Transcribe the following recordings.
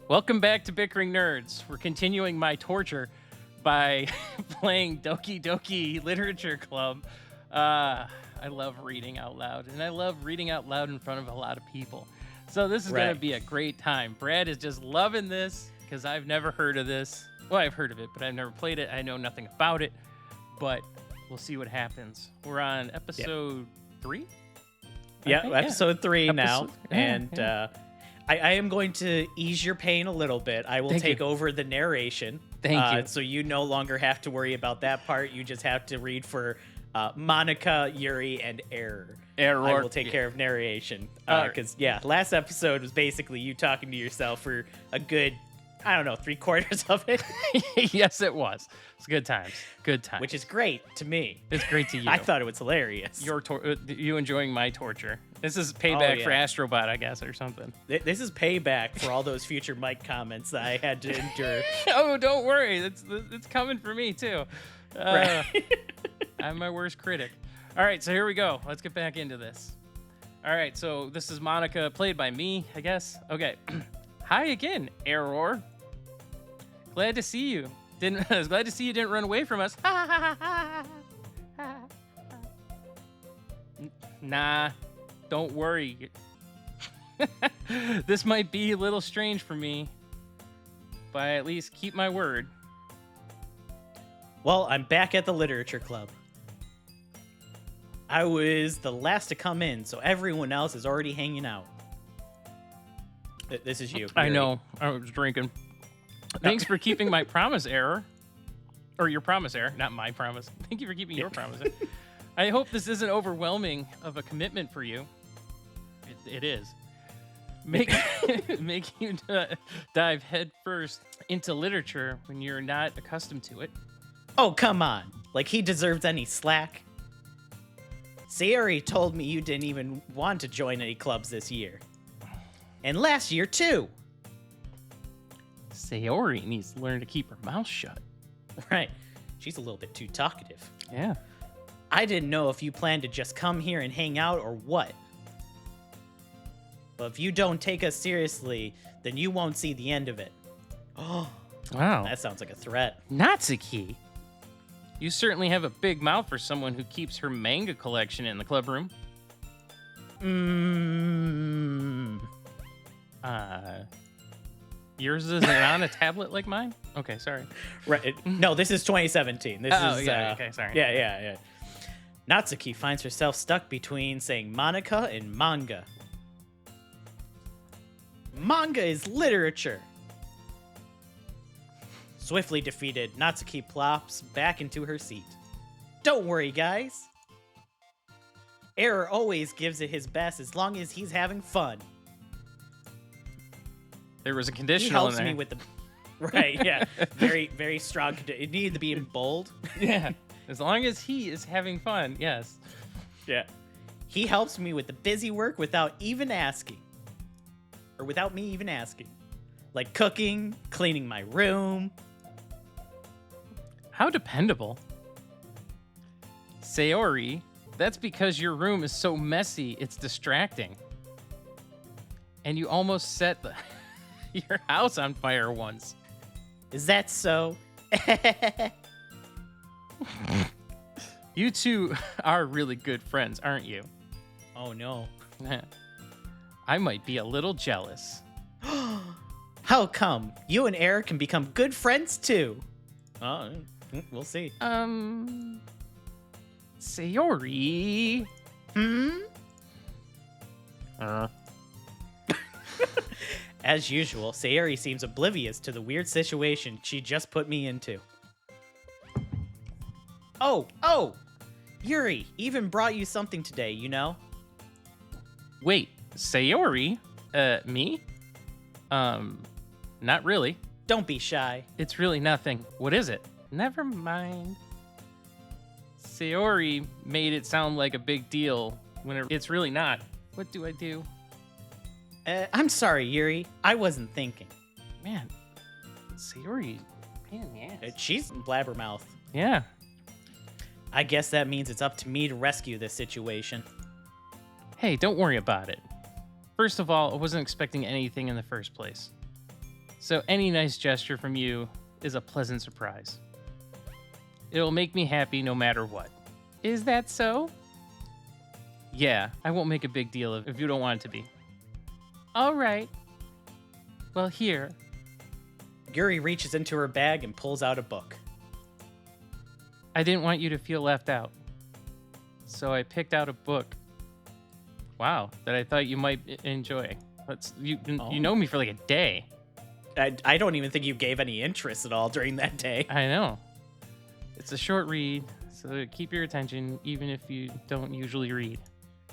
Welcome back to Bickering Nerds. We're continuing my torture by playing Doki Doki Literature Club. I love reading out loud, and I love reading out loud in front of a lot of people. So this is going to be a great time. Brad is just loving this because I've never heard of this. Well, I've heard of it, but I've never played it. I know nothing about it, but we'll see what happens. We're on episode 3? Episode 3 now. Yeah. I am going to ease your pain a little bit. I will take over the narration. Thank you. So you no longer have to worry about that part. You just have to read for Monica, Yuri, and Error. Error. I will take care of narration. Because, last episode was basically you talking to yourself for a good, 3/4 of it. Yes, it was. It's good times. Good times. Which is great to me. It's great to you. I thought it was hilarious. You enjoying my torture. This is payback for Astrobot, I guess, or something. This is payback for all those future Mike comments that I had to endure. Oh, don't worry. It's coming for me, too. Right. I'm my worst critic. All right, so here we go. Let's get back into this. All right, so this is Monica, played by me, I guess. Okay. Hi again, Error. Glad to see you. I was glad to see you didn't run away from us. Nah, don't worry. This might be a little strange for me, but I at least keep my word. Well, I'm back at the Literature Club. I was the last to come in, so everyone else is already hanging out. This is you. I know. I was drinking. Thanks for keeping my promise, Error. Or your promise, Error. Not my promise. Thank you for keeping your promise. I hope this isn't overwhelming of a commitment for you. It is. Make you dive head first into literature when you're not accustomed to it. Oh, come on. Like he deserves any slack. Sayori told me you didn't even want to join any clubs this year. And last year, too. Sayori needs to learn to keep her mouth shut. Right. She's a little bit too talkative. Yeah. I didn't know if you planned to just come here and hang out or what. But if you don't take us seriously, then you won't see the end of it. Oh, wow. That sounds like a threat. Natsuki. You certainly have a big mouth for someone who keeps her manga collection in the club room. Yours isn't on a tablet like mine? Okay, sorry. Right. No, this is 2017. This is okay, sorry. Yeah. Natsuki finds herself stuck between saying Monica and manga. Manga is literature. Swiftly defeated, Natsuki plops back into her seat. Don't worry, guys. Error always gives it his best as long as he's having fun. There was a He conditional helps in there. me with the... Right, yeah. Very, very strong. It needed to be in bold. Yeah. As long as he is having fun, yes. Yeah. He helps me with the busy work without even asking. Or without me even asking. Like cooking, cleaning my room. How dependable. Sayori, that's because your room is so messy, it's distracting. And you almost set your house on fire once. Is that so? You two are really good friends, aren't you? Oh, no. I might be a little jealous. How come? You and Eric can become good friends, too. Oh, we'll see. Sayori. As usual, Sayori seems oblivious to the weird situation she just put me into. Oh! Yuri even brought you something today, you know? Wait, Sayori? Me? Not really. Don't be shy. It's really nothing. What is it? Never mind. Sayori made it sound like a big deal when it's really not. What do I do? I'm sorry, Yuri. I wasn't thinking. Man, Sayori, pain in the ass. She's blabbermouth. Yeah. I guess that means it's up to me to rescue this situation. Hey, don't worry about it. First of all, I wasn't expecting anything in the first place. So any nice gesture from you is a pleasant surprise. It'll make me happy no matter what. Is that so? Yeah, I won't make a big deal if you don't want it to be. All right. Well, here. Yuri reaches into her bag and pulls out a book. I didn't want you to feel left out. So I picked out a book. Wow, that I thought you might enjoy. You know me for like a day. I don't even think you gave any interest at all during that day. I know. It's a short read, so keep your attention even if you don't usually read.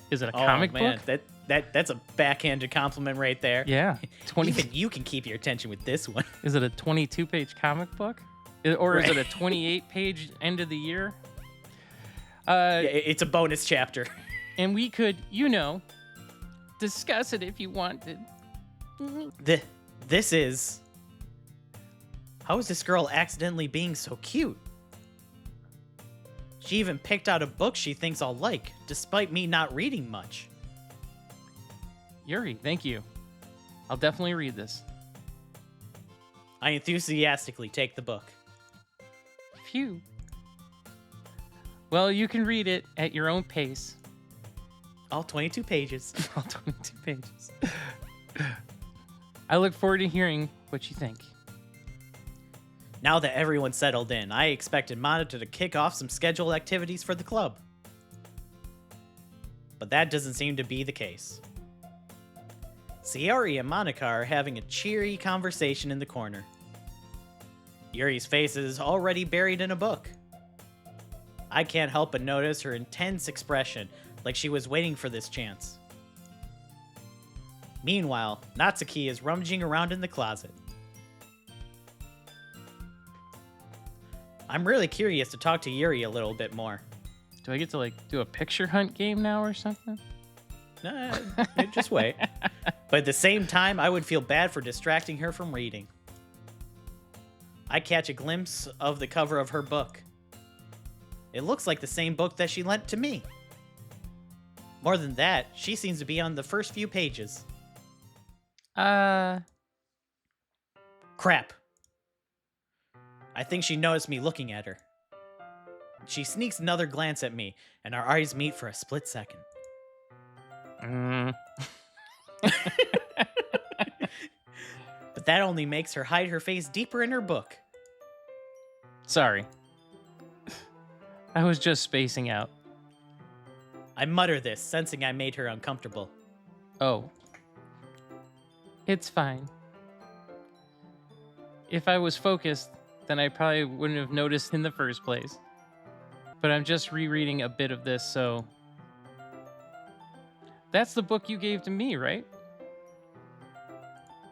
Is it a comic book? That's a backhanded compliment right there. Yeah. Even you can keep your attention with this one. Is it a 22-page comic book? Or is it a 28-page end of the year? It's a bonus chapter. And we could, discuss it if you wanted. This is... How is this girl accidentally being so cute? She even picked out a book she thinks I'll like, despite me not reading much. Yuri, thank you. I'll definitely read this. I enthusiastically take the book. Phew. Well, you can read it at your own pace. All 22 pages. All 22 pages. I look forward to hearing what you think. Now that everyone's settled in, I expected Monica to kick off some scheduled activities for the club. But that doesn't seem to be the case. Sayori and Monica are having a cheery conversation in the corner. Yuri's face is already buried in a book. I can't help but notice her intense expression, like she was waiting for this chance. Meanwhile, Natsuki is rummaging around in the closet. I'm really curious to talk to Yuri a little bit more. Do I get to do a picture hunt game now or something? Nah, just wait. But at the same time, I would feel bad for distracting her from reading. I catch a glimpse of the cover of her book. It looks like the same book that she lent to me. More than that, she seems to be on the first few pages. Crap. I think she noticed me looking at her. She sneaks another glance at me, and our eyes meet for a split second. But that only makes her hide her face deeper in her book. Sorry. I was just spacing out. I mutter this, sensing I made her uncomfortable. Oh. It's fine. If I was focused, then I probably wouldn't have noticed in the first place. But I'm just rereading a bit of this, so... That's the book you gave to me, right?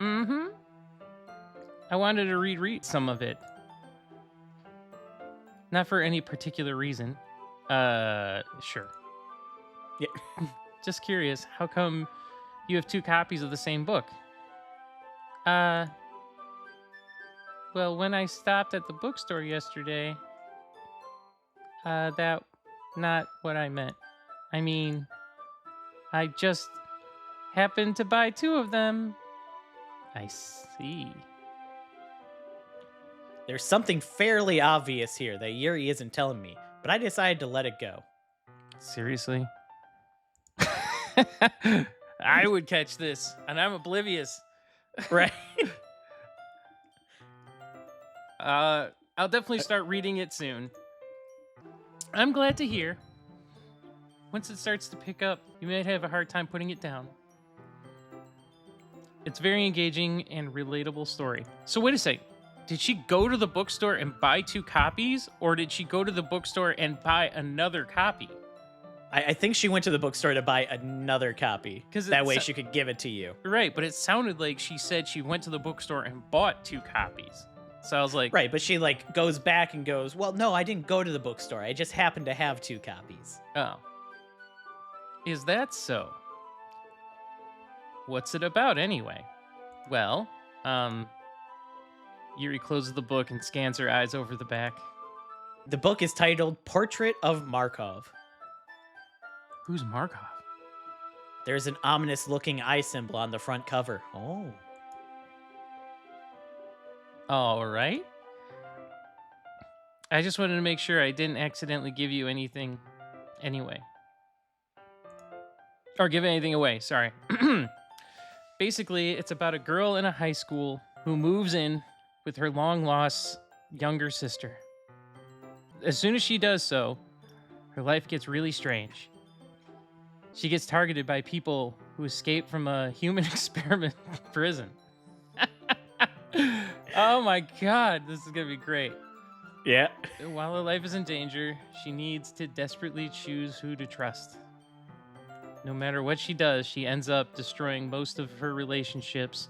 Mm-hmm. I wanted to reread some of it. Not for any particular reason. Sure. Yeah. Just curious, how come you have 2 copies of the same book? Well, when I stopped at the bookstore yesterday, that not what I meant. I mean, I just happened to buy 2 of them. I see. There's something fairly obvious here that Yuri isn't telling me, but I decided to let it go. Seriously? I would catch this, and I'm oblivious. Right? I'll definitely start reading it soon. I'm glad to hear. Once it starts to pick up, you might have a hard time putting it down. It's very engaging and relatable story. So wait a second. Did she go to the bookstore and buy 2 copies, or did she go to the bookstore and buy another copy? I think she went to the bookstore to buy another copy. 'Cause that way she could give it to you. Right, but it sounded like she said she went to the bookstore and bought 2 copies. So I was like... Right, but she goes back and goes, well, no, I didn't go to the bookstore. I just happened to have 2 copies. Oh. Is that so? What's it about anyway? Well, Yuri closes the book and scans her eyes over the back. The book is titled Portrait of Markov. Who's Markov? There's an ominous-looking eye symbol on the front cover. Oh. All right. I just wanted to make sure I didn't accidentally give you anything anyway. Or give anything away, sorry. Basically, it's about a girl in a high school who moves in with her long lost younger sister. As soon as she does so, her life gets really strange. She gets targeted by people who escaped from a human experiment prison. Oh my god, this is gonna be great. Yeah. While her life is in danger, she needs to desperately choose who to trust. No matter what she does, she ends up destroying most of her relationships,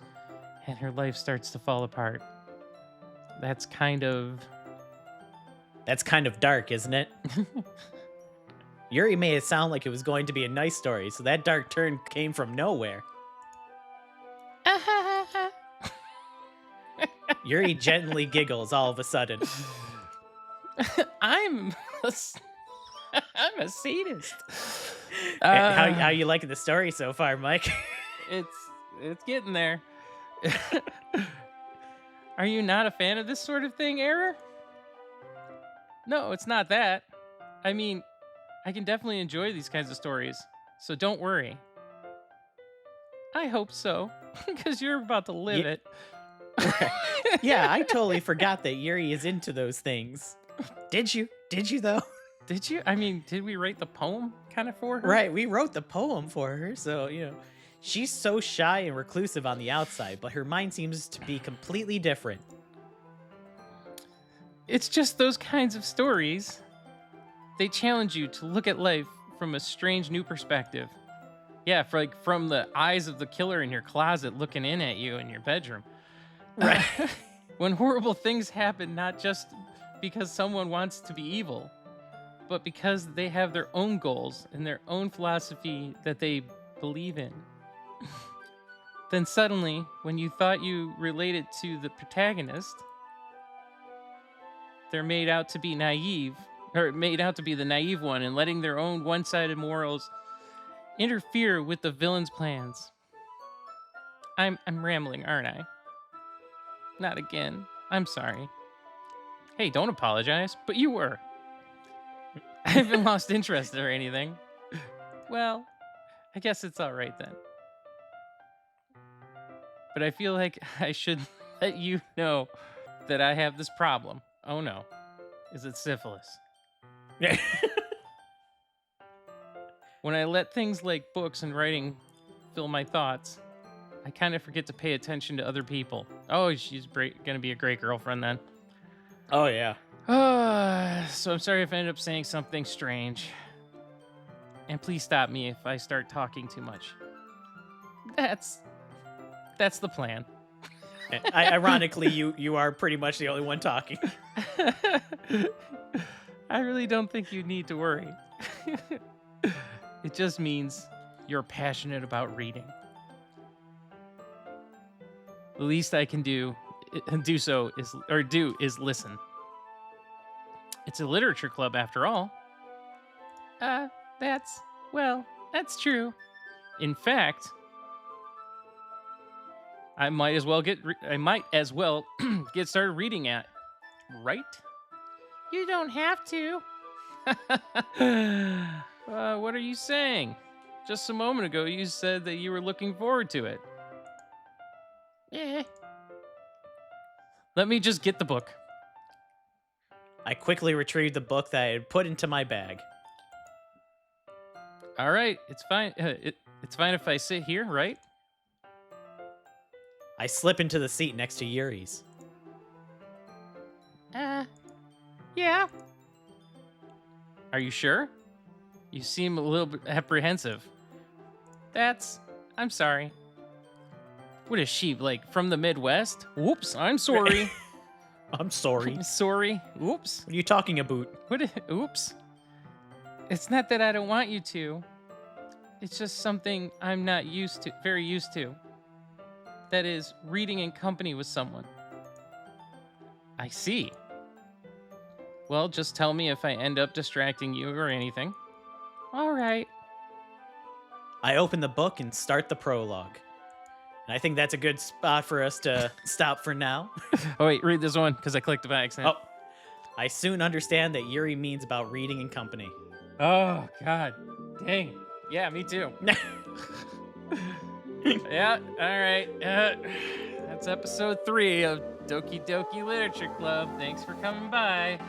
and her life starts to fall apart. That's kind of dark, isn't it? Yuri made it sound like it was going to be a nice story, so that dark turn came from nowhere. Yuri gently giggles all of a sudden. I'm a sadist. How you liking the story so far, Mike? It's getting there. Are you not a fan of this sort of thing, Error? No, it's not that. I mean, I can definitely enjoy these kinds of stories, so don't worry. I hope so, because you're about to live it. Yeah, I totally forgot that Yuri is into those things. Did you? Did you, though? Did you? I mean, did we write the poem kind of for her? Right, we wrote the poem for her, so, she's so shy and reclusive on the outside, but her mind seems to be completely different. It's just those kinds of stories. They challenge you to look at life from a strange new perspective. Yeah, from the eyes of the killer in your closet looking in at you in your bedroom. Right. When horrible things happen, not just because someone wants to be evil, but because they have their own goals and their own philosophy that they believe in. Then suddenly, when you thought you related to the protagonist, they're made out to be naive, or made out to be the naive one, and letting their own one-sided morals interfere with the villain's plans. I'm rambling, aren't I? Not again. I'm sorry. Hey, don't apologize, but you were. I haven't lost interest or anything. Well, I guess it's all right then. But I feel like I should let you know that I have this problem. Oh no. Is it syphilis? When I let things like books and writing fill my thoughts, I kind of forget to pay attention to other people. Oh, she's gonna be a great girlfriend then. Oh, yeah. So I'm sorry if I ended up saying something strange. And please stop me if I start talking too much. That's the plan. Ironically, you are pretty much the only one talking. I really don't think you need to worry. It just means you're passionate about reading. The least I can do is listen. It's a literature club after all. That's true. In fact, I might as well get get started reading at, right? You don't have to. What are you saying? Just a moment ago, you said that you were looking forward to it. Let me just get the book. I quickly retrieved the book that I had put into my bag. All right, it's fine. It's fine if I sit here, right? I slip into the seat next to Yuri's. Yeah. Are you sure? You seem a little bit apprehensive. I'm sorry. What is she, like, from the Midwest? Whoops, I'm sorry. I'm sorry. Sorry. Oops. What are you talking about? Oops. It's not that I don't want you to. It's just something I'm not very used to. That is, reading in company with someone. I see. Well, just tell me if I end up distracting you or anything. All right. I open the book and start the prologue. And I think that's a good spot for us to stop for now. Oh, wait, read this one because I clicked it by accident. Oh, I soon understand that Yuri means about reading in company. Oh, God. Dang. Yeah, me too. Yeah, all right. That's episode 3 of Doki Doki Literature Club. Thanks for coming by.